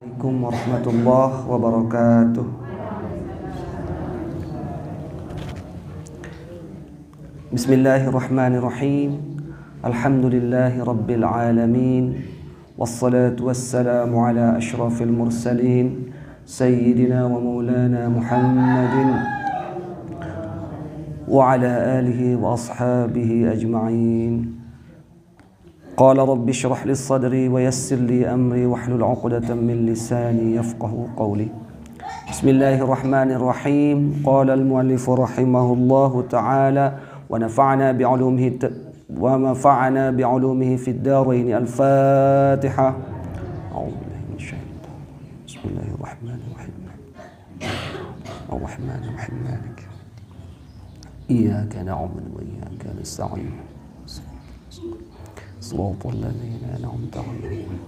Assalamualaikum warahmatullahi wabarakatuh. Bismillahirrahmanirrahim. Alhamdulillahi rabbil alamin. Wassalatu wassalamu ala ashrafil mursalin Sayyidina wa maulana Muhammadin wa ala alihi wa ashabihi ajma'in. Qala rabbi shrah li sadri wa yassir li amri wahlul 'uqdatam min lisani yafqahu qawli. Bismillahirrahmanirrahim. Qala al-muallif rahimahullahu ta'ala wa nafa'na bi'ulumihi fid darain. Al-Fatihah. A'udzu billahi minasyaitonir rajim. Bismillahirrahmanirrahim. Ar-Rahmanir Rahim. Maliki iyyaka na'budu wa iyyaka nasta'in. صراط الذين أنعمت عليهم.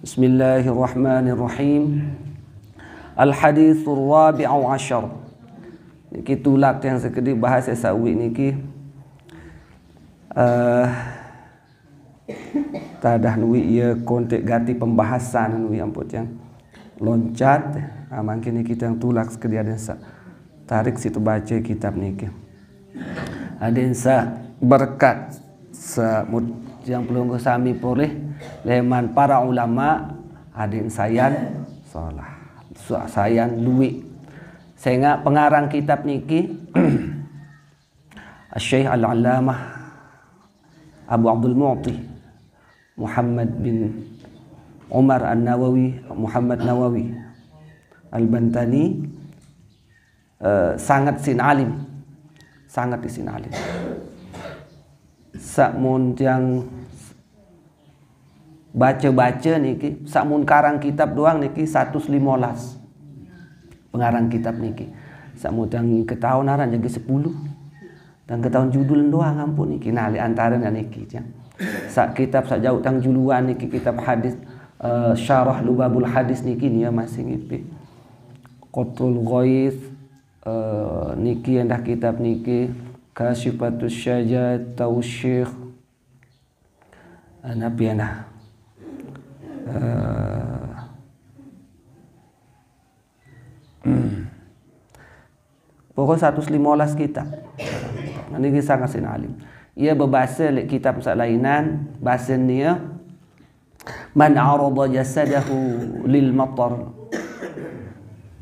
بسم الله الرحمن الرحيم. الحديث الرابع عشر. Niki tulak yang sekedi bahasa sawi niki tadah nui ia kontek gati pembahasan nui ampun yang loncat mungkin niki yang tulak sekedi ada tarik situ baca kitab niki ada berkat yang pelunggu sami boleh leman para ulama adin sayan salah sayan duit sehingga pengarang kitab niki Syekh Al-Allamah Abu Abdul Mu'ti Muhammad bin Umar An-Nawawi Muhammad Nawawi Al-Bantani sangat sinalim sangat disinalim. Sakmun yang baca-baca niki, sakmun karang kitab doang niki 115. Pengarang kitab niki. Sakmun yang ketahuan aran jadi 10. Dan ketahuan judul doang ampun niki nali antara niki jang. Sak kitab sak jauh tang juluan niki kitab hadis Syarah Lubabul Hadis niki dia masih ngipi. Qatrul Ghaith niki yang dah kitab niki Kasyifatus Syajat Tausyikh Nabi yang dah pokok 115 kitab niki sangat sinalim. Ia berbahasa lek kitab salainan bahasa dia man arada jasadahu lil matar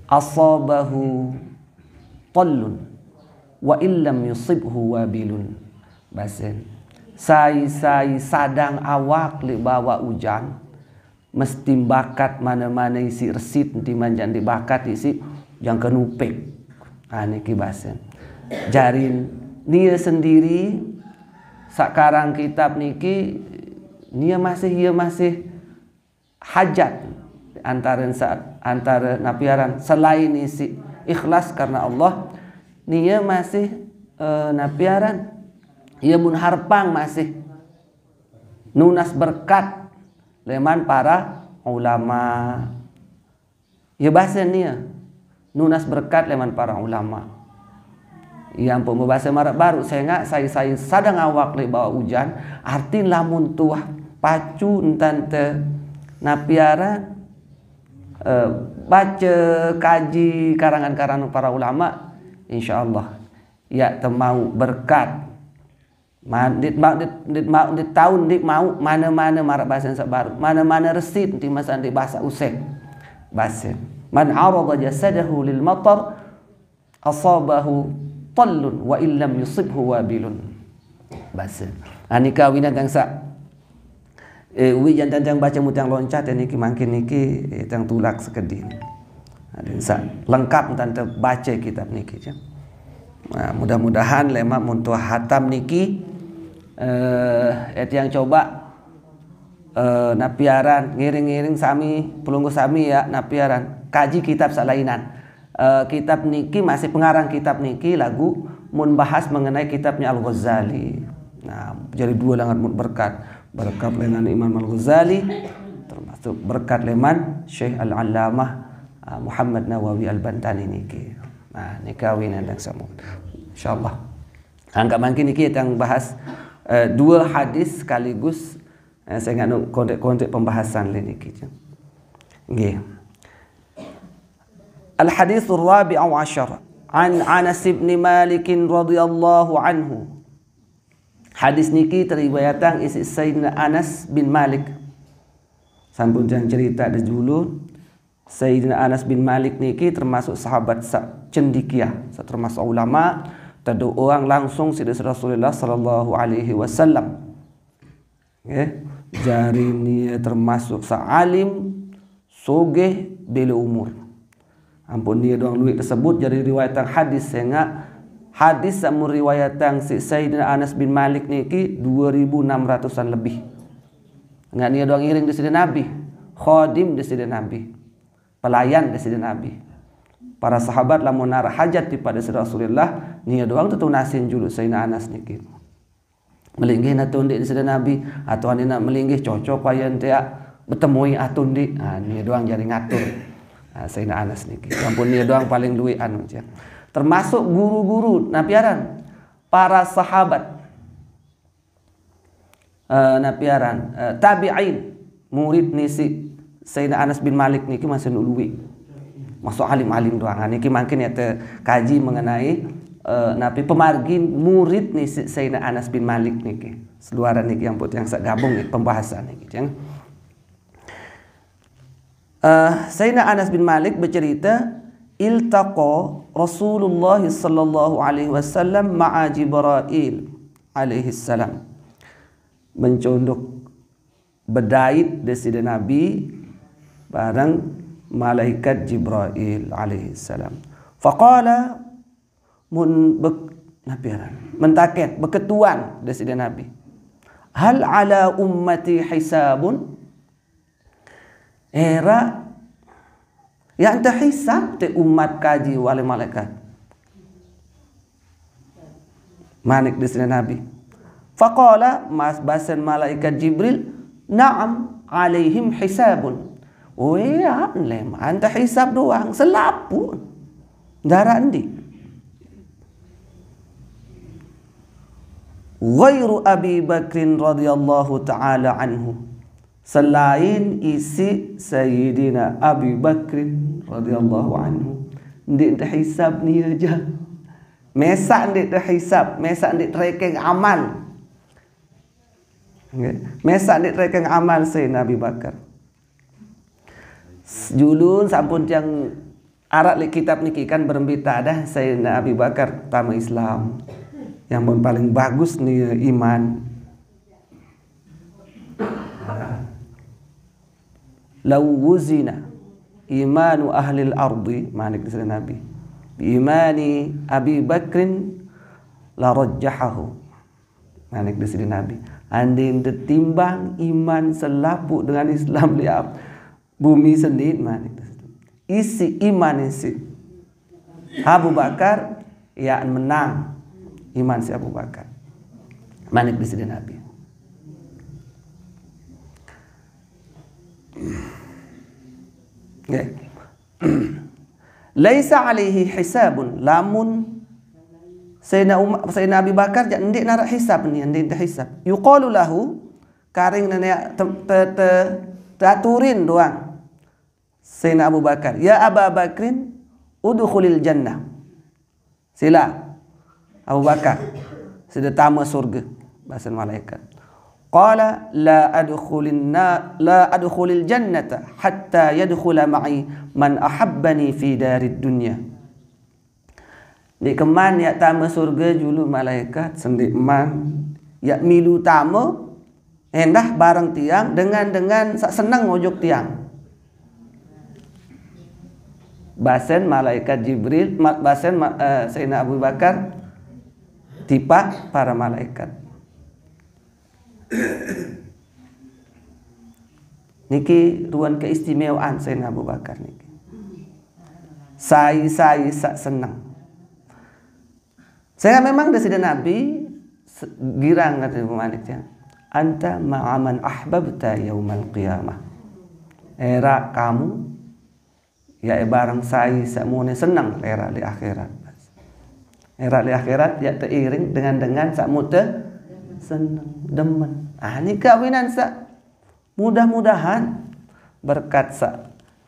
asabahu tallun wa illam yusibhu wabilun. Basen sai sadang awak li bawa hujan mesti bakat mana-mana isi resit nanti manjan dibakat isi yang kenupek niki basen jarin nia sendiri sakarang kitab niki nia masih hajat antara napiaran selain isi ikhlas karena Allah nia masih napiaran ia mun harpang masih nunas berkat leman para ulama ia bahasa nia nunas berkat leman para ulama yang pun bahasa marak baru saya sadang awak le bawa hujan arti lamun tuah pacu entante napiaran baca kaji karangan-karangan para ulama insyaallah ya temau berkat dit tahun dit mau mana-mana marak bahasa baru mana-mana resit di masa di bahasa usek bahasa man arada jasadahu lil matar asabahu tallun wa illam yusibhu wabilun bahasa ani kawinan tangsa wi yang tandang baca mutang loncat niki makin niki tang tulak sekedi. Ada lengkap tante baca kitab niki ya. Nah, mudah-mudahan lemak muntuh hatam niki yang coba napiaran ngiring-ngiring sami pelunggu sami ya napiaran kaji kitab salainan. Kitab niki masih pengarang kitab niki lagu mun bahas mengenai kitabnya Al-Ghazali. Nah, jadi dua langat berkat leman Imam Al-Ghazali termasuk berkat leman Syekh Al-Allamah Muhammad Nawawi Al-Bantani niki. Nah, niki kawinan dan sama. Insyaallah. Angka mungkin niki yang bahas dua hadis sekaligus Saya nganu kontek-kontek pembahasan lain iki. Nggih. Al-haditsul rabi'u 'ashar an Anas bin Malik radhiyallahu anhu. Hadis niki teriwayatkan isi Sayyidina Anas bin Malik. Sampun jang cerita dulu. Sayyidina Anas bin Malik niki termasuk sahabat cendikiah, termasuk ulama, tadu orang langsung sidis Rasulullah sallallahu alaihi wasallam. Okay. Jari ni termasuk sa'alim sogeh bela umur. Ampun dia doang luit tersebut jadi riwayatan hadis sehingga hadis samu riwayatan si Sayyidina Anas bin Malik niki 2600-an lebih. Enggak dia doang iring di sini Nabi, khadim di sini Nabi, pelayan di sini Nabi. Para sahabat lamun nar hajat pada Rasulullah nia doang tu nasin julu Sayyidina Anas niki. Melinggih na tundi di sini Nabi atau ane nak melinggih cocok payan dia bertemui atundi. Nia doang jadi ngatur. Sayyidina Anas niki. Ampun nia doang paling luwi anu je. Termasuk guru-guru napiaran para sahabat. Napiaran tabi'in murid nisi Sayyidina Anas bin Malik niki masih luwi. Masuk alim-alim doang. Niki mungkin ya kaji mengenai napi pemargin murid ni Sayyidina Anas bin Malik niki. Seluaran niki yang yang sak gabung ni pembahasan niki. Sayyidina Anas bin Malik bercerita iltaqa Rasulullah sallallahu alaihi wasallam ma'a Jibril alaihi salam. Mencondok berdait dari Nabi bareng malaikat Jibril alaihi salam. Faqala mentaket berketuan dari Nabi. Hal ala ummati hisabun? Era yang terhisab te umat kaji wali malaikat. Manik dari Nabi. Faqala mas basan malaikat Jibril, na'am alaihim hisabun. Oh iya, lem anta hisab doang selapu. Darah endi? Ghairu Abi Bakrin radhiyallahu ta'ala anhu. Selain isi Sayyidina Abi Bakrin radhiyallahu anhu. Ndik terhisab ni aja. Mesak ndik terhisab, mesak ndik terekeng amal. Mesak ndik terekeng amal Sayyidina Abi Bakar. Julun sampun yang arak li kitab niki kan berembita dah Sayyidina Abi Bakar pertama Islam. Yang paling bagus nih iman. Lau wuzina imanu ahli al-ardi manik disini Nabi imani Abi Bakrin la rajjahahu manik disini Nabi. Andin ditimbang iman selapu dengan Islam liap bumi sendiri manik isi iman isi Abu Bakar ya menang iman si Abu Bakar. Manik di sini Nabi. Okay. Laisa alaihi hisabun lamun Sayyidina Abi Bakar jak ndik narak hisab ni, ndik hisab. Yuqalu lahu karing nenek taturin doang. Sayyidina Abu Bakar, ya Abu Bakrin udkhulil jannah. Sila Abu Bakar sudah tamu surga bahasa malaikat. Qala la adkhulil jannata hatta yadkhula ma'i man ahabbani fi darid dunya. Di keman ya tamu surga julu malaikat sendik man ya milu tamu hendah bareng tiang dengan sak senang ojok tiang. Basen malaikat Jibril, basen Sayyidina Abu Bakar tipa para malaikat. Niki ruan keistimewaan Sayyidina Abu Bakar niki. Saya sak senang. Saya memang dari Nabi girang kata maliknya. Anta ma'aman ahbabta yaumal qiyamah. Era kamu ya barang saya sakmune senang era di akhirat. Era di akhirat ya teiring dengan sakmute senang demen. Ini kawinan sak Mudah-mudahan berkat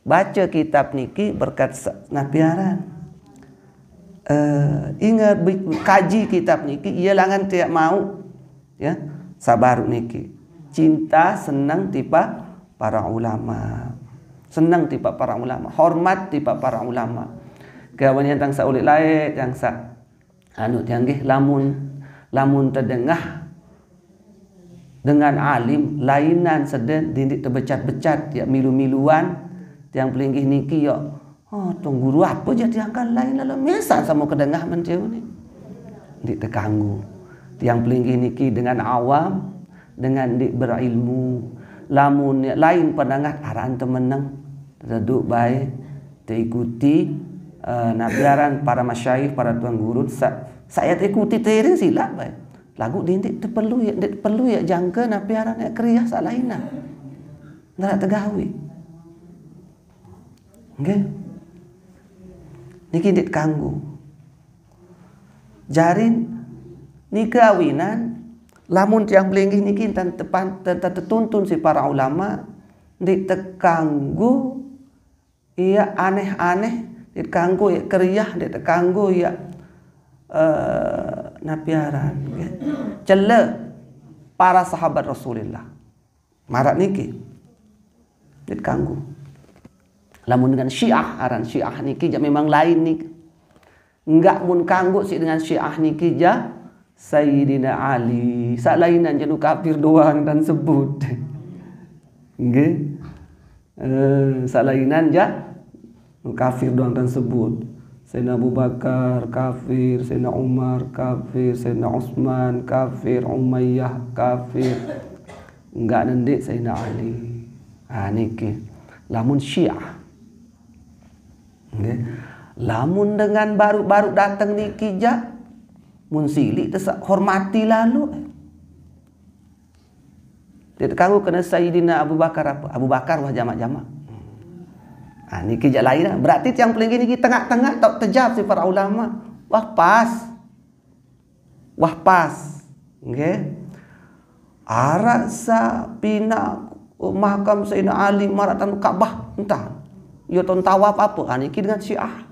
baca kitab niki, berkat napiaran ingat kaji kitab niki, ia langan tiap mau ya sabar niki cinta senang tipa para ulama, senang tipa para ulama, hormat tipa para ulama. Kawan yang tangsa ulit lain yang anu tianggih lamun terdengah dengan alim lainan seden dindik terbecat-becat ya milu-miluan tiang pelinggih niki ya tong guru apa je tiangkan lain lalu mesan sama kedengah menceu ni dik terganggu tiang pelinggih niki dengan awam dengan dik berilmu lamun lain pendengar arahan temenang reduk baik terikuti nabiaran para masyayikh para tuan guru saya ikuti tering silap baik lagu dindik perlu ya jangka nabiaran ya kriah salaina ndak tegawi nggih niki dik kanggu jarin nikah kawinan lamun tiang belinggih niki tertuntun si para ulama dik terganggu ia aneh-aneh dik kanggu ya kriah dik terganggu ya napiaran cela para sahabat Rasulullah marak niki dik kanggu lamun dengan Syiah aran Syiah niki ja memang lain niki enggak mun kanggu si dengan Syiah niki ja Sayyidina Ali salainan jenu kafir doang dan sebut nggih salainan ja kafir doang dan sebut Sayyidina Abu Bakar kafir, Sayyidina Umar kafir, Sayyidina Utsman kafir, Umayyah kafir. Enggak nendik Sayyidina Ali. Niki lamun Syiah. Nggih. Lamun dengan baru-baru datang niki ja mun silik hormati lalu. Dia kanggo kena Sayyidina Abu Bakar apa? Abu Bakar wah jamak-jamak. Niki jak lain lah. Berarti yang paling gini tengah-tengah tak terjawab si para ulama. Wah pas. Okay. Arak sa pina makam Sayyidina Ali maratan Ka'bah entah. Yo ton tawaf apa? Niki dengan Syiah.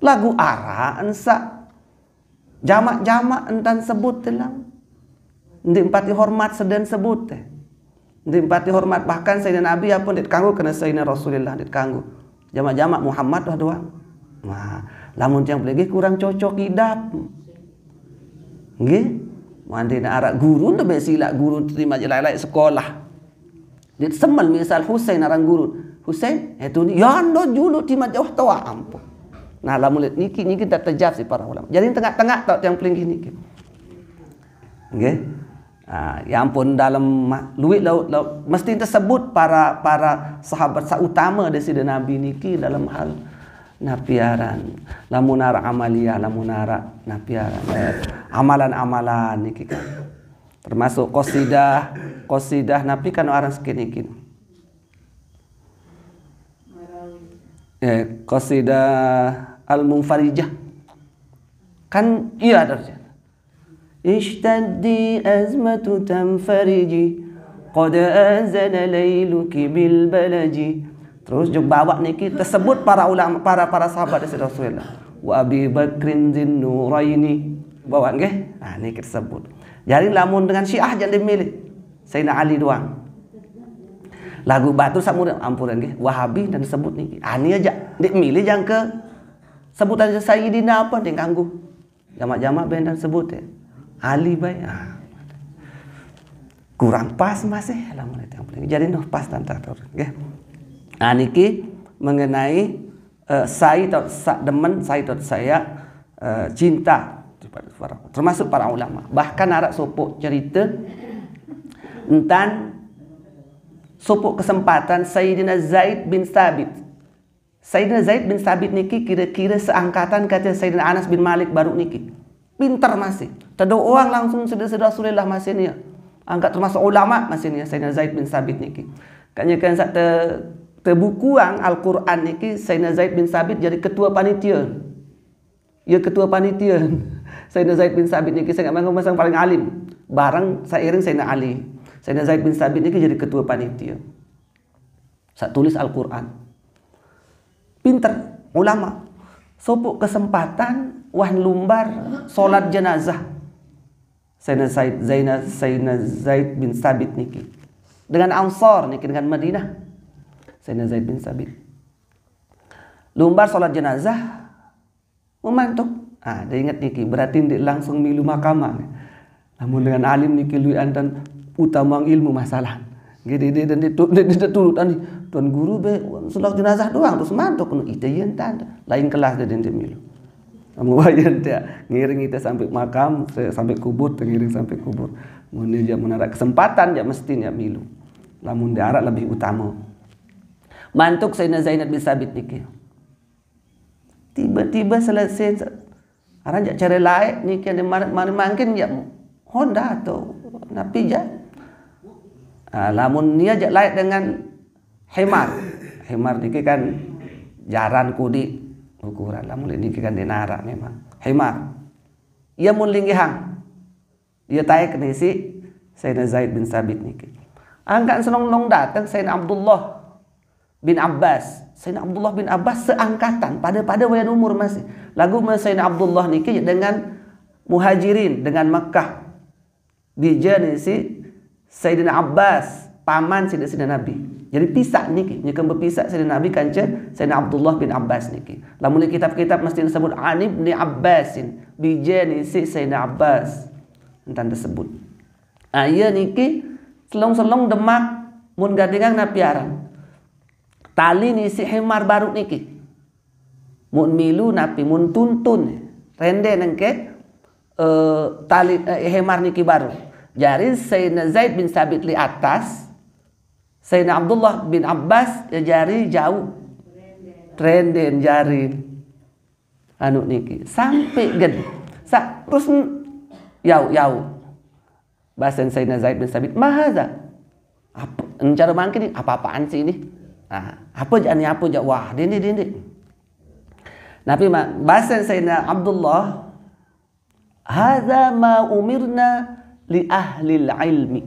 Lagu arak ensa jamak-jamak entan sebut telang. Ndik empati hormat seden sebut teh. Dipati hormat bahkan Sayyidina Nabi pun ditkanggu kena Sayyidina Rasulullah ditkanggu jamak-jamak Muhammad lah doang. Lamun yang lagi kurang cocok hidap nggih mandina arak guru tu besila guru terima jelai-lai sekolah dit semal misal Husain arang guru Husain itu ni ya ando julu terima jauh tawa ampun lamun niki tak terjawab si para ulama jadi tengah-tengah tak yang paling gini nggih. Ya ampun dalam luit laut mesti tersebut para sahabat utama dari Sayyidina Nabi niki dalam hal napiaran lamun ara amaliyah lamun ara napiaran amalan-amalan niki kan termasuk qasidah napi kan orang sekinikin qasidah al-munfarijah kan iya darjah Ishtaddi azmatu tanfariji qad azana layluki bil balaji. Terus juga bawa niki tersebut para ulama para sahabat dari Rasulullah. Wa Abi Bakrin Dzin Nuraini. Bawa nggih? Niki tersebut. Jadi lamun dengan Syiah jangan dimilih. Sayyidina Ali doang. Lagu batu samudra ampuran nggih. Wahabi dan disebut niki. Ani aja dimilih jangan ke sebutan Sayyidina apa yang ganggu. Jamak-jamak ben dan sebut ya. Ali baik kurang pas masih lamun itu yang paling jadi noh pas dan teratur nggih. Niki mengenai saya cinta termasuk para ulama bahkan arak sopok cerita entan sopok kesempatan Sayyidina Zaid bin Thabit. Sayyidina Zaid bin Thabit niki kira-kira seangkatan kata Sayyidina Anas bin Malik baru niki. Pintar masih. Tado orang langsung sudah Rasulullah masih ni. Angkat termasuk ulama masih ni Sayyidina Zaid bin Thabit niki. Kanya kan terbukuang Al-Quran niki Sayyidina Zaid bin Thabit jadi ketua panitia. Ya ketua panitia. Sayyidina Zaid bin Thabit niki saya masang paling alim. Barang seiring Sayyidina Ali. Sayyidina Zaid bin Sabit niki jadi ketua panitia. Sak tulis Al-Qur'an. Pinter, ulama. Sopuk kesempatan wah lumbar salat jenazah. Sayyidina Zaid bin Sabit niki. Dengan Ansar niki, dengan Madinah. Sayyidina Zaid bin Sabit. Lumbar salat jenazah memantuk. Dia ingat niki, berarti dia langsung milu makamah. Namun dengan alim niki lui antan utama ilmu masalah. Jadi dia dan dia turut ani tuan guru be salat jenazah doang terus mantuk nu ite yen tanda lain kelas dia milu. Kamu wajan dia ngiring kita sampai makam, sampai kubur, ngiring sampai kubur. Mun dia menara kesempatan ya mestinya milu. Lamun darat lebih utama. Mantuk Sayyidina Zainab bin Sabit niki. Tiba-tiba selesai aran jak cara lain niki ada mungkin ya Honda atau napi jak. Lamun nia jak lain dengan hemar. Hemar niki kan jaran kudi ukuran. Lamun niki kan dinara memang. Hemar. Ia mun linggihang. Ia taik ni si Sayyidina Zaid bin Sabit niki. Angkat senong-nong datang Sayyidina Abdullah bin Abbas. Sayyidina Abdullah bin Abbas seangkatan pada wayan umur masih. Lagu Sayyidina Abdullah niki dengan Muhajirin dengan Makkah. Bija ni si Sayyidina Abbas paman Sayyidina Nabi. Jadi pisah niki, nyekem berpisah Sayyidina Nabi kanca Sayyidina Abdullah bin Abbas niki. Lamun kitab-kitab mesti disebut An ibn Abbasin. Bija ni si Sayyidina Abbas. Entan disebut. Iya niki selong-selong demak mun gadingan napiaran. Tali ni si hemar baru niki. Mun milu napi mun tuntun rende nengke tali hemar niki baru. Jari Sayyidina Zaid bin Sabit li atas, Sayyidina Abdullah bin Abbas ya jari jauh. Renden jari anu niki sampai gede. Terus yau. Bahasa Sayyidina Zaid bin Sabit, "Mahaza?" Apa cara mangkin ini? Apa-apaan sih ini? Apa jani apa jak wah dini. Nabi bahasa Sayyidina Abdullah, "Hadza ma umirna li ahli ilmi."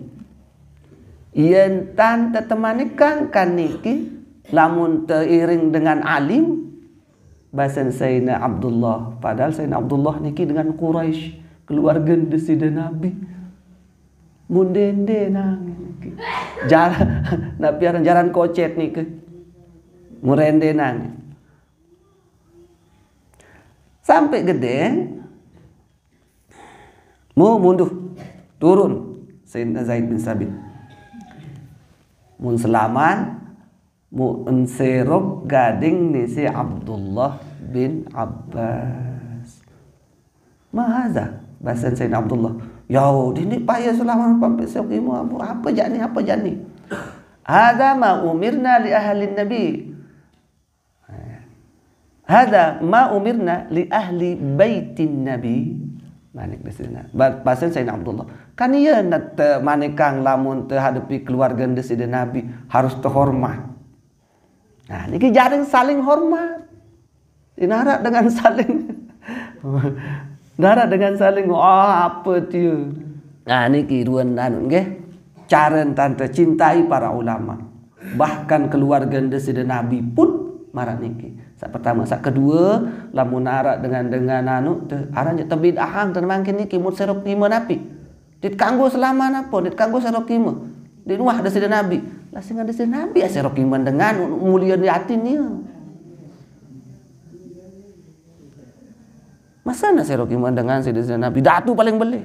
Yen tan tetemanikan kan niki lamun teiring dengan alim bahasa Sayyidina Abdullah. Padahal Sayyidina Abdullah niki dengan Quraisy, keluarga desida Nabi. Mundende nang niki. Jalan jalan kocet niki. Murende nang. Sampai gede munduh turun Sayyidina Zaid bin Sabit. Mun selaman mu enserok gading ni si Abdullah bin Abbas. Mahaza bahasa Sayyidina Abdullah. Yo, dini payah selaman sampai sekimu apa jani. Hadza ma umirna li ahli nabi. Hadza ma umirna li ahli baitin nabi. Manik di sini. Bahasa Sayyidina Abdullah. Kan iya nak manikang lamun terhadapi keluarga desida Nabi harus terhormat. Nah, niki jaring saling hormat. Dinara dengan saling apa dia. Nah, niki ruan anu nggih. Cara tante cintai para ulama. Bahkan keluarga desida Nabi pun marah niki. Sak pertama, sak kedua, lamun nara dengan anu aranya tebidahang dan mangkin niki mut serok lima napi. Dit kanggo selama napa, dit kanggo serok lima. Dit wah desida Nabi. Lah sing desida Nabi ya serok lima dengan mulia di hati nih. Masa na serok lima dengan desida Nabi datu paling beli.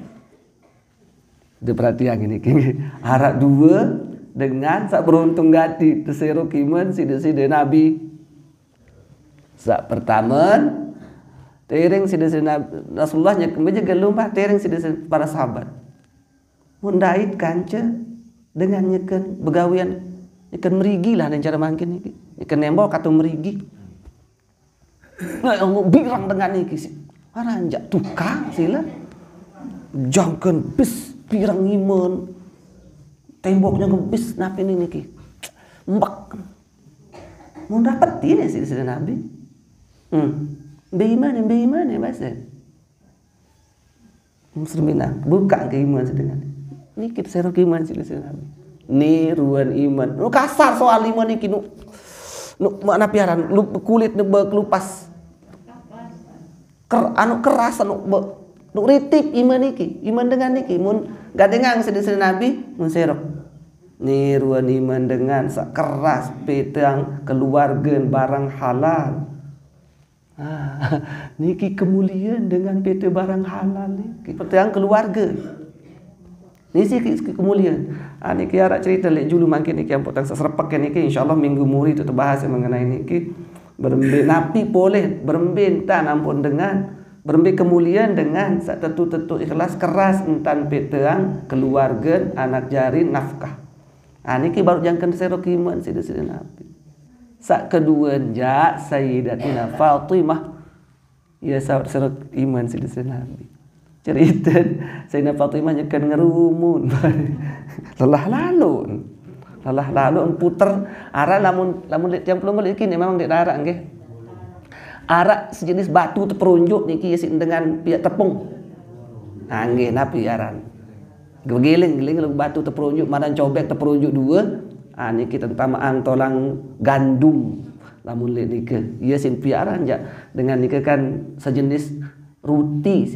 Diperhatian ini kini harak dua dengan sak beruntung gati terserok iman desida Nabi. Sak pertama tering sidesina Rasulullah nya kemeja gelumpah tering sidesina para sahabat. Mun dait kanca dengan nyeken begawian nyeken merigi lah dan cara mangkin iki. Nyeken nembol katu merigi. Nah, birang dengan iki sih. Aranjak tukang sila. Jangkeun bis pirang iman. Temboknya ngebis napi niki. Mbak. Mun dapetin ya sidesina Nabi. Bagaimana bahasa? Muslimin buka keiman sedang. Niki serok iman sih Nabi. Niruan iman. Nu kasar soal iman niki nu makna piaran lu kulit nu kelupas. Keras nu ritip iman niki. Iman dengan niki mun gadengang sedih Nabi mun serok. Niruan iman dengan sak keras petang keluargen barang halal. Niki kemuliaan dengan PT barang halal niki petang keluarga. Nisi kemuliaan. Niki arak cerita lek julu mangkin niki ampun tang serepek niki insyaallah minggu muri tu terbahas mengenai niki berembe napi boleh berembe tan ampun dengan berembe kemuliaan dengan sak tetu ikhlas keras entan peteang keluarga anak jari nafkah. Niki baru jangkan serok iman sida Nabi. Sak kedua ja Sayyidatina Fatimah ya serok iman sida Nabi. Cerita Sayyidina Fatimah nyekan ngerumun lelah lalu puter arah lamun yang pelunggul iki memang di darat nggih arak sejenis batu terperunjuk niki dengan pihak tepung nggih napi aran geling batu terperunjuk madan cobek terperunjuk dua niki tentang maang tolang gandum lamun lek niki ieu sin piaran ja dengan niki kan sejenis roti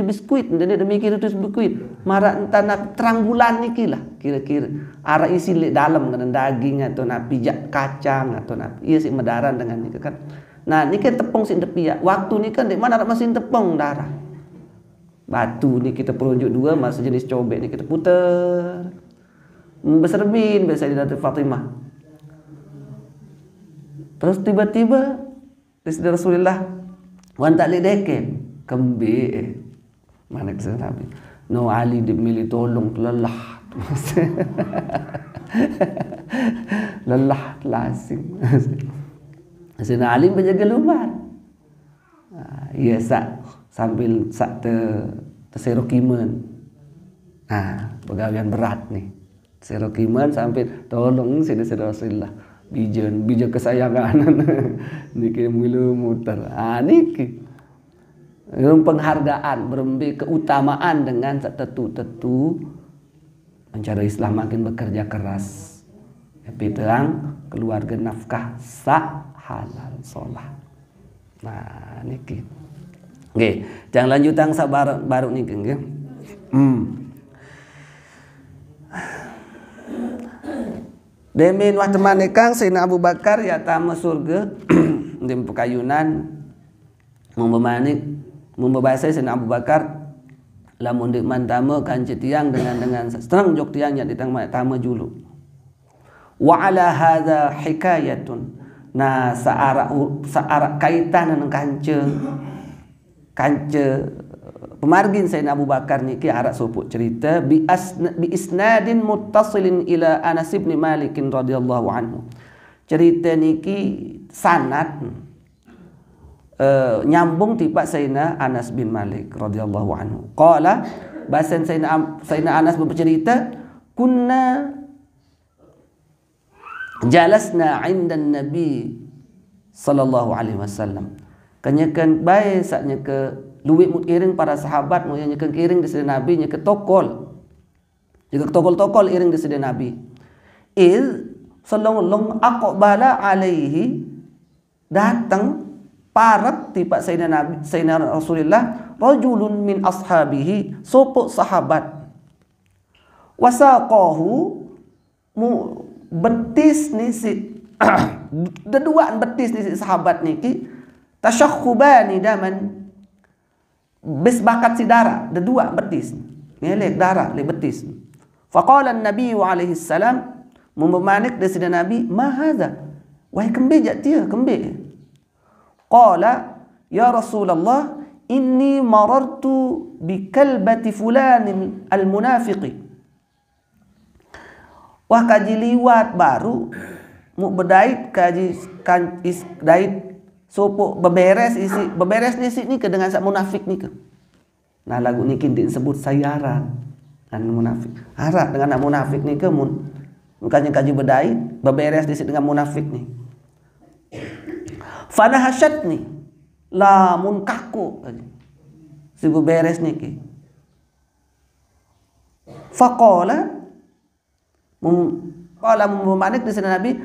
biskuit demikian roti biskuit marak tanah terang bulan niki lah kira-kira arah isi lek dalam dengan daging atau nak pijak kacang atau nak iya sih medaran dengan niki kan nah niki tepung sing depiak waktu niki kan di mana mesin tepung darah batu niki kita perunjuk dua mas jenis cobek niki kita puter beserbin biasa di Datuk Fatimah terus tiba-tiba Rasulullah wan tak lek deket kembe mana kisah Nabi no Ali dimilih tolong lelah lelah lasing Sayyidina Ali menjaga luar iya sambil terserok iman pegawaian berat nih serok iman sampai tolong Sayyidina Rasulullah bija kesayangan niki milu muter niki penghargaan berembe keutamaan dengan tetu mencari Islam makin bekerja keras tapi terang keluarga nafkah sak halal solah niki nggih jangan lanjutang sabar baru niki nggih Demin wah temane kang Sayyidina Abu Bakar ya tama surga di pekayunan membahasa Sayyidina Abu Bakar lamun dik man tama kanci tiang dengan setengah jok tiang yang ditang tama julu wa ala hadza hikayatun saara kaitan dengan kance pemargin Sayyidina Abu Bakar niki arak sopuk cerita bi isnadin muttasilin ila Anas bin Malik radhiyallahu anhu. Cerita niki sanad nyambung tiba Sayyidina Anas bin Malik radhiyallahu anhu. Qala bahasan Sayyidina Anas bercerita kunna jalasna 'inda Nabi sallallahu alaihi wasallam. Kanyakan bae saknya ke luwik mut iring para sahabat mu yang nyekan iring di sede Nabi nyeke tokol. Juga tokol-tokol iring di sede Nabi. Sallallahu aqbala alaihi datang parat tiba Sayyidina Nabi Sayyidina Rasulullah rajulun min ashabihi sopok sahabat. Wasaqahu mu betis nisi deduaan betis nisi sahabat niki tasyakhubani daman bes bakat si darah dedua betis ngelek darah le betis faqala an-nabi alaihi salam mummanik desida nabi ma hadza wahai kembe jak dia kembe qala ya Rasulullah inni marartu bi kalbati fulanin al-munafiqi wah kaji liwat baru mu bedait kaji kan is dait sopo beberes nisi ni ke dengan sak munafik ni ke. Nah lagu ni kini disebut sayaran kan munafik. Harap dengan nak munafik ni ke mun bukannya kaji bedai beberes nisi dengan munafik ni. Fanahashat ni la mun kaku si beberes ni ke. Faqala qala Manik di sana Nabi,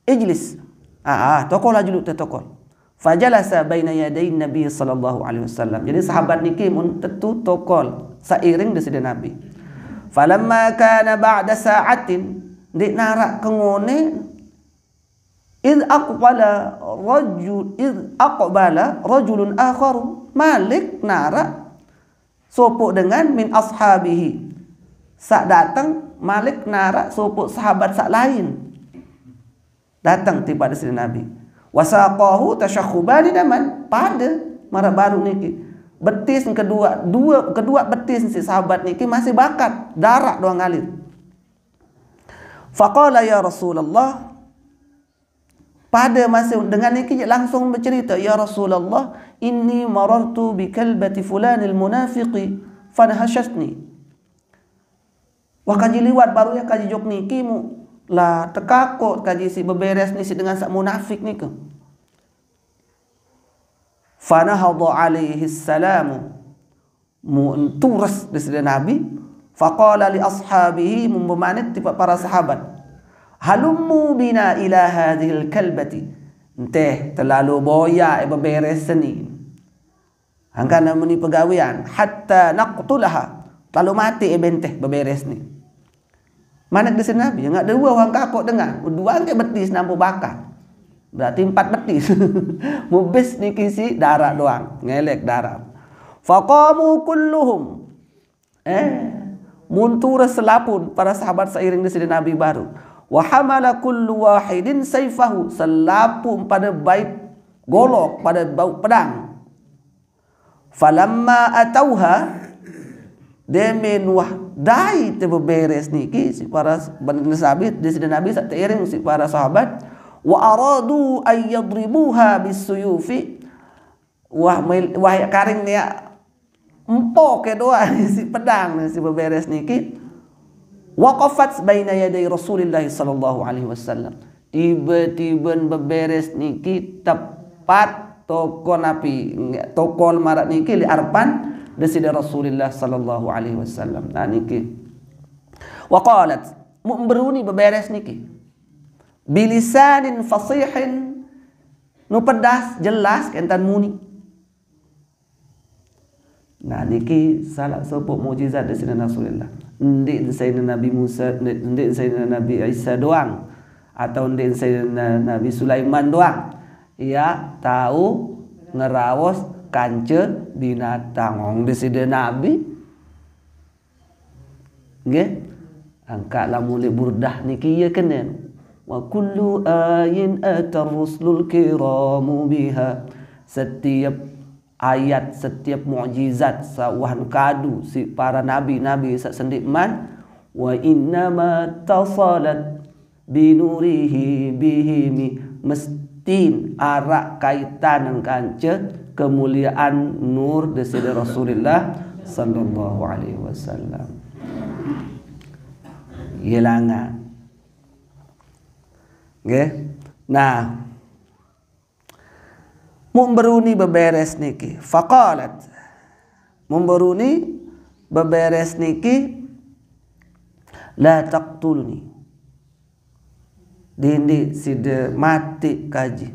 ijlis. Tokol ajulu tokol. Fajalasa baina yaday Nabi sallallahu alaihi wasallam. Jadi sahabat niki mun tentu tokol sairing di sana Nabi. Falamma kana ba'da sa'atin dik narak kengone id aqbala rajulun akhar. Malik narak sopok dengan min ashabihi. Sak datang Malik narak sopok sahabat sak lain. Datang tiba di sini Nabi. Wasaqahu tashakhubani daman. Pada mara baru niki betis kedua betis si sahabat niki masih bakat darah doang ngalir. Faqala ya Rasulullah, pada masa dengan niki langsung bercerita, ya Rasulullah, inni marartu bi kalbati fulanil munafiqi fanhashasni. Wah kaji liwat baru ya kaji jok niki mu lah tekakut kaji si beberes ni si dengan sak munafik ni ke. Fanahadha alaihi salamu munturas disini Nabi. Faqala li ashabihi membemanit tiba para sahabat, halummu bina ila hadhil kalbati. Enteh terlalu boya beberes seni. Hangkana meni pegawian hatta naqtulaha. Lalu mati benteh beberes ni. Mana di sini Nabi? Enggak ada dua orang kakok dengar. Dua ke betis nampu bakar. Berarti 4 betis. Mubis ni kisi darah doang. Ngelek darah. Faqamu kulluhum. Muntur selapun para sahabat seiring di sini Nabi baru. Wa hamala kullu wahidin sayfahu. Selapun pada bait golok, pada bau pedang. Falamma atauha demen wah dai te beberes niki si para sahabat di sini Nabi sak teiring si para sahabat wa aradu ay yadribuha bisuyufi wah karing dia empok ke doa si pedang si beberes niki waqafat baina yaday Rasulillah sallallahu alaihi wasallam. Tiba-tiba beberes niki tepat tokol napi tokol marak niki li arpan desida Rasulullah sallallahu alaihi wasallam. Nah niki. Wa qalat beruni beberes niki. Bilisanin fasihin nu pedas jelas kentan muni. Nah niki salah sopok mukjizat desida Rasulullah. Ndik sayyidina Nabi Musa, ndik sayyidina Nabi Isa doang atau ndik sayyidina Nabi Sulaiman doang. Ya tahu ngerawas kanca binatang ong desida Nabi nggih angkatlah mulai burdah niki ya kenen wa kullu ayin atar-rusulul kiramu biha. Setiap ayat, setiap mukjizat sawahan kadu si para nabi-nabi sak sendikman wa innama tasalat binurihi bihimi mestin arak kaitan dengan kanca kemuliaan nur desida Rasulullah sallallahu alaihi wasallam. Yelangan. Nggih. Nah, memberuni beberes niki. Faqalat. Memberuni beberes niki la taqtulni. Dindi sida mati kaji.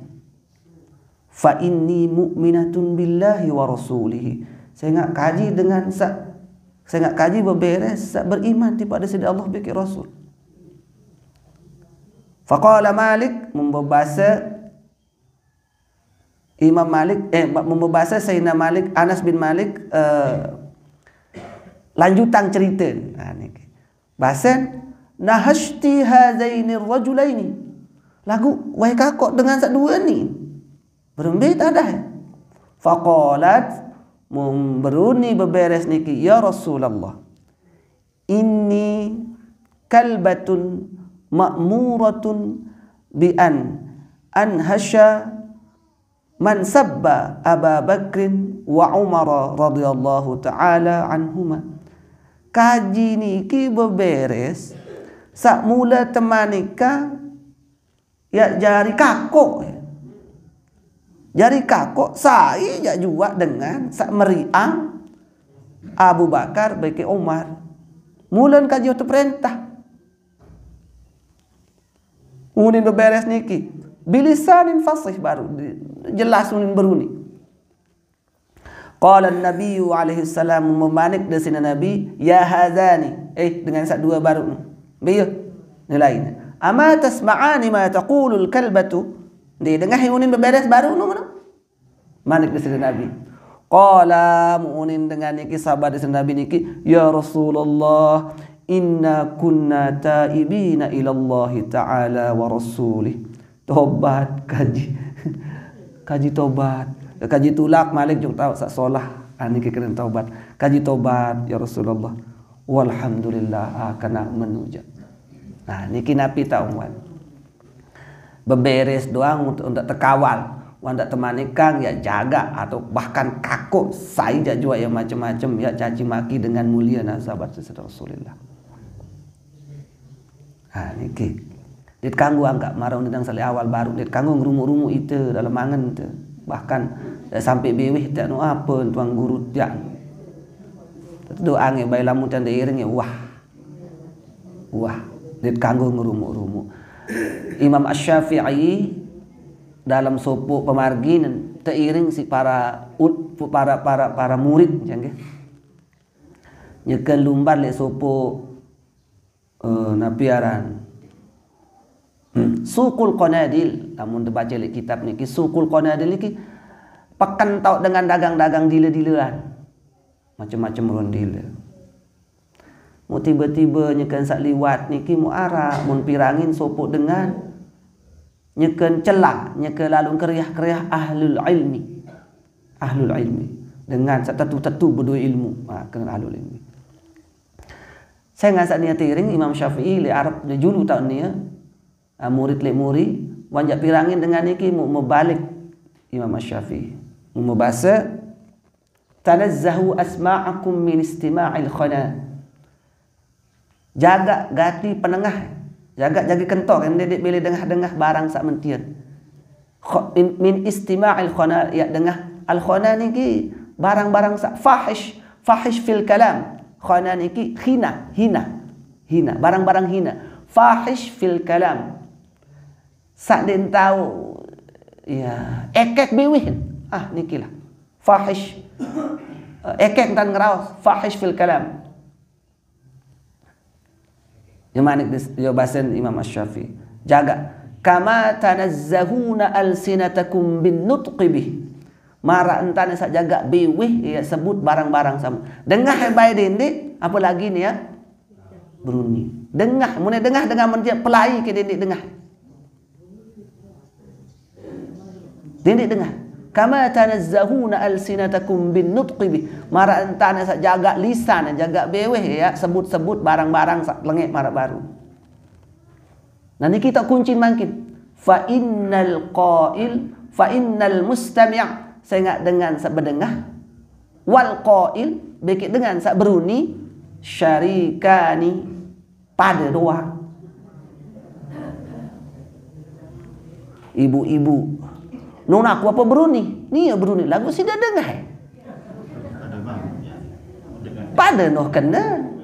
Fa inni mu'minatun billahi wa rasulihi. Saya nak kaji dengan saya nak kaji beberes beriman kepada sida Allah bagi Rasul. Faqala Malik membahasa Imam Malik membahasa Sayyidina Malik Anas bin Malik lanjutan cerita. Nah niki. Bahasan nahashti hazaini rajulaini. Lagu wahai kakak dengan sak dua ni. Berembit ada. Faqalat beruni beberes niki, ya Rasulullah, inni kalbatun ma'muratun bi an anhasha man sabba Aba Bakrin wa Umar radhiyallahu taala anhuma. Kaji niki beberes sak mula temanika ya jari kakok. Jari kakok saya jak juga dengan sak meriang Abu Bakar bagi Umar. Mulan kaji tu perintah. Unin beberes niki. Bilisanin fasih baru jelas unin beruni. Qala an-nabiy alaihi salam memanik desina Nabi, ya hadani. Dengan sak dua baru. Biyo. Nilainya. Ama tasma'ani ma taqulu al-kalbatu? Dia dengar unin beberes baru nu mana? Manik desina Nabi. Qala mu'unin dengan niki sahabat desina Nabi niki, ya Rasulullah, inna kunna taibina ila Allah ta'ala wa rasulih. Tobat kaji tobat, kaji tulak malik jung tahu sak solah niki kena tobat, kaji tobat ya Rasulullah, walhamdulillah kena menuja. Nah niki Nabi tahuan beberes doang untuk terkawal, wanda temanikan ya jaga atau bahkan kaku saya juga ya macam-macam ya caci maki dengan mulia nah sahabat Rasulullah. Nah niki dit kanggo anggap marau nidang sali awal baru dit kanggo ngerumu-rumu itu dalam angan itu bahkan sampai bewih tak nu apa tuang guru jak doa nge bae lamun tanda iring ya wah dit kanggo ngerumu-rumu. Imam Asy-Syafi'i dalam sopo pemarginan teiring si para murid jange nyekel lumbar le sopo napiaran Suqul Qanadil. Namun terbaca le kitab niki Suqul Qanadil niki pekan tau dengan dagang-dagang dile-dilean macam-macam rondile. Mu tiba-tiba nyekan sak liwat niki mu arah mun pirangin sopo dengan nyekan celah nyekan lalu keriah-keriah ahlul ilmi dengan satu-satu berdua ilmu kena ahlul ilmi. Saya ngasak niat tiring Imam Syafi'i li Arab de julu tahun ni murid le murid wanjak pirangin dengan niki mu membalik Imam Syafi'i mu membasa tanazzahu asma'akum min istima'il khana. Jaga gati penengah, jaga kentor yang dedek bila dengah-dengah barang sak mentian. Min istima'il khana ya dengah al khana niki barang-barang sak fahish fil kalam. Khana niki hina barang-barang hina. Fahish fil kalam. Sak den tahu ya ekek biwin niki lah fahish ekek dan ngeraus fahish fil kalam. Yang mana dia bahasan Imam Asy-Syafi'i jaga kama tanazzahuna alsinatakum bin nutqi bih. Mara entane sak jaga biwih ya sebut barang-barang sama dengah bae dendik apa lagi ni ya beruni dengah mun dengah dengan mentia pelai ke dendik dengah dendik dengah kama tanazzahuna alsinatakum bin nutqi bi mara entana sak jaga lisan jaga beweh ya sebut-sebut barang-barang sak lengek mara baru. Nah ni kita kunci makin fa innal mustami' saya ingat dengan sak berdengah wal qail bekik dengan sak beruni syarikani pada dua ibu-ibu nun aku apa beruni ni ya beruni lagu sudah dengar pada noh kena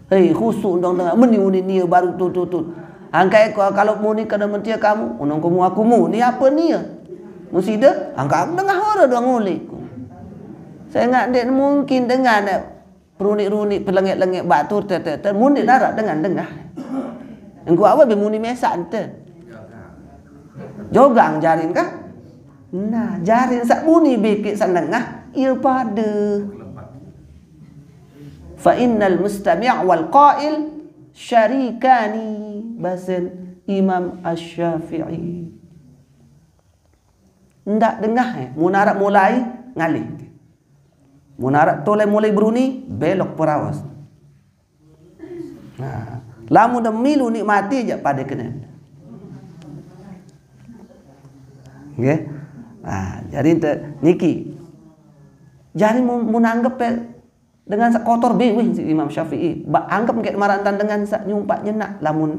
khusuk dong dengar meni ni baru tu angkai kalau muni kena mentia kamu unang kamu aku muni apa ni ya musida angka aku dengar hora dong ngulik saya ingat dia mungkin dengan peruni-runi pelengek-lengek batur muni darat dengan dengar engkau apa be muni mesak ente jogang jarin kah? Nah, jarin sak bunyi bikik sanengah ia pada. Fa innal mustami' wal qail syarikani bahasan Imam Asy-Syafi'i. Ndak dengah munarak mulai ngalih. Munarak toleh mulai beruni belok perawas. Nah, lamun demilu nikmati aja pada kena. Okay. Nah, jadi niki jadi menanggap dengan sak kotor beweh si Imam Syafi'i anggap kayak marantan dengan sak nyumpak nyenak lamun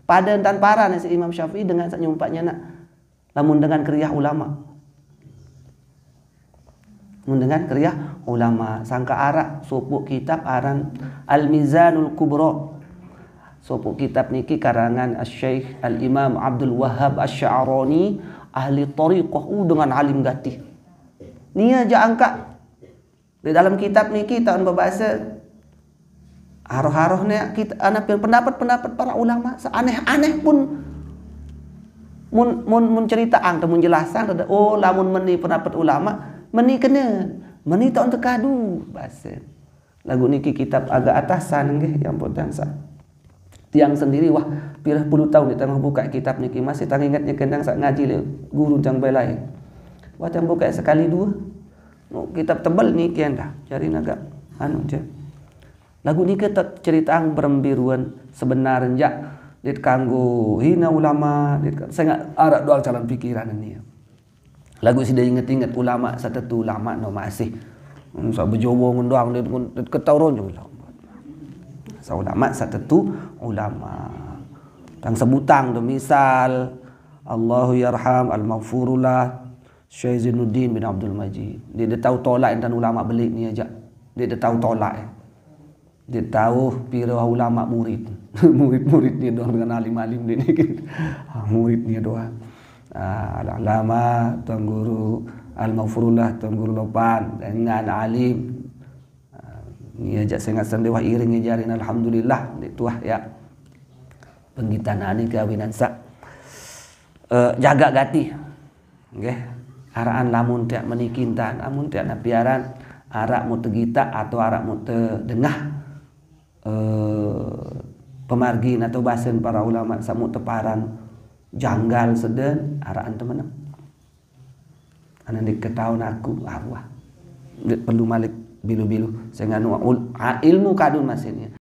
pada dan parah si Imam Syafi'i dengan sak nyumpak nyenak lamun dengan kriah ulama ulama. Sangka arak sopuk kitab aran Al-Mizanul Kubra. Sopuk kitab niki karangan Asy-Syaikh Al-Imam Abdul Wahhab Asy-Sya'rani ahli tariqah dengan alim gatih. Nia aja angkat di dalam kitab niki tahun berbahasa haroh-haroh ni kita anak pendapat-pendapat para ulama seaneh-aneh pun mun cerita ang mun jelasan ada oh lamun meni pendapat ulama meni kena meni tak untuk kadu bahasa lagu niki kitab agak atasan nggih yang potang sa tiang sendiri wah pirah puluh tahun di tengah buka kitab niki masih tang ingatnya kendang sak ngaji le guru jang belai wah jang buka sekali dua no, kitab tebal niki anda cari naga anu je lagu niki tak cerita ang berembiruan sebenarnya dit kanggo hina ulama dit sangat arak doang jalan pikiran ini lagu sudah inget-inget ulama satu ulama no masih sa bejowo ngondoang dit ketauron juga sa ulama satu ulama tang sebutang do misal Allahu yarham al-maghfurullah Syekh Zainuddin bin Abdul Majid dia tahu tolak dan ulama belik ni aja dia tahu tolak dia tahu pira ulama murid murid-muridnya doang dengan alim-alim ini muridnya doang al-alama tuan guru al-maghfurullah tuan guru lopan dengan alim ni aja sangat sendewah iring jarin alhamdulillah itu ya penggitanaan ni kawinan sak jaga gati nggih araan lamun tiak menikintan amun tiak napiaran arak mu tegita atau arak mu dengah pemargin atau bahasan para ulama samu teparan janggal seden araan temenang anak diketahuan aku wah perlu malik bilu-bilu saya nganu ilmu kadun masinnya